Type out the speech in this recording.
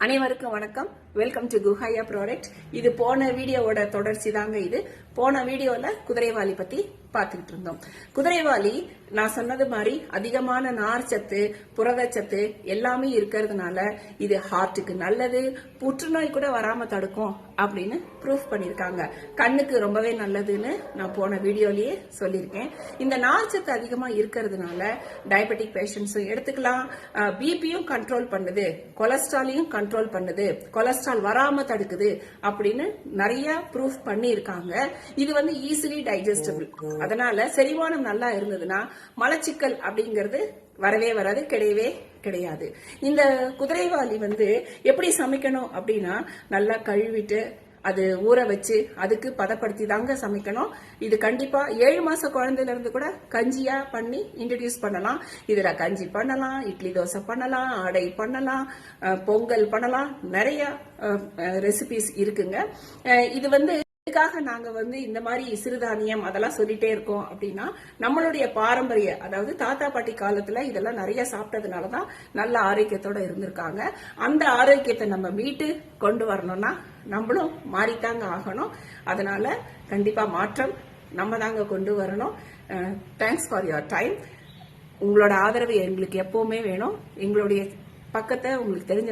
அனைவருக்கும் வணக்கம். Welcome to குஹையா ப்ராடக்ட். இது போன வீடியோவோட தொடர்ச்சி தாங்க. இது போன வீடியோல குதிரைவாலி பத்தி பார்த்துக்கிட்டு இருந்தோம். குதிரைவாலி நான் சொன்னது மாதிரி அதிகமான நார்ச்சத்து, புரதச்சத்து எல்லாமே இருக்கிறதுனால இது ஹார்ட்டுக்கு நல்லது, புற்றுநோய் கூட வராம தடுக்கும் அப்படின்னு ப்ரூஃப் பண்ணிருக்காங்க. கண்ணுக்கு ரொம்பவே நல்லதுன்னு நான் போன வீடியோலயே சொல்லியிருக்கேன். இந்த நார்ச்சத்து அதிகமா இருக்கிறதுனால டயபெட்டிக் பேஷண்ட்ஸும் எடுத்துக்கலாம், பிபியும் கண்ட்ரோல் பண்ணுது, கொலஸ்ட்ராலையும் கண்ட்ரோல் பண்ணுது, கொலஸ்ட்ரால் வராம தடுக்குது அப்படின்னு நிறைய ப்ரூஃப் பண்ணி இருக்காங்க. இது வந்து ஈஸிலி டைஜஸ்டபிள். அதனால செரிமானம் நல்லா இருந்ததுன்னா மலச்சிக்கல் அப்படிங்கிறது வரவே வராது, கிடையவே கிடையாது. இந்த குதிரைவாலி வந்து எப்படி சமைக்கணும் அப்படின்னா, நல்லா கழுவிட்டு அது ஊற வச்சு அதுக்கு பதப்படுத்தி தாங்க சமைக்கணும். இது கண்டிப்பா 7 மாச குழந்தையில இருந்து கூட கஞ்சியா பண்ணி இன்ட்ரடியூஸ் பண்ணலாம். இதுல கஞ்சி பண்ணலாம், இட்லி தோசை பண்ணலாம், அடை பண்ணலாம், பொங்கல் பண்ணலாம், நிறைய ரெசிபிஸ் இருக்குங்க. இது வந்து இதுக்காக நாங்க வந்து இந்த மாதிரி சிறுதானியம் அதெல்லாம் சொல்லிட்டே இருக்கோம் அப்படின்னா, நம்மளுடைய பாரம்பரிய, அதாவது தாத்தா பாட்டி காலத்துல இதெல்லாம் நிறைய சாப்பிட்டதுனாலதான் நல்ல ஆரோக்கியத்தோட இருந்திருக்காங்க. அந்த ஆரோக்கியத்தை நம்ம மீட்டு கொண்டு வரணும்னா நம்மளும் மாறித்தாங்க ஆகணும். அதனால கண்டிப்பா மாற்றம் நம்ம தாங்க கொண்டு வரணும். Thanks for your time. உங்களோட ஆதரவு எங்களுக்கு எப்பவுமே வேணும். எங்களுடைய பக்கத்தை உங்களுக்கு தெரிஞ்ச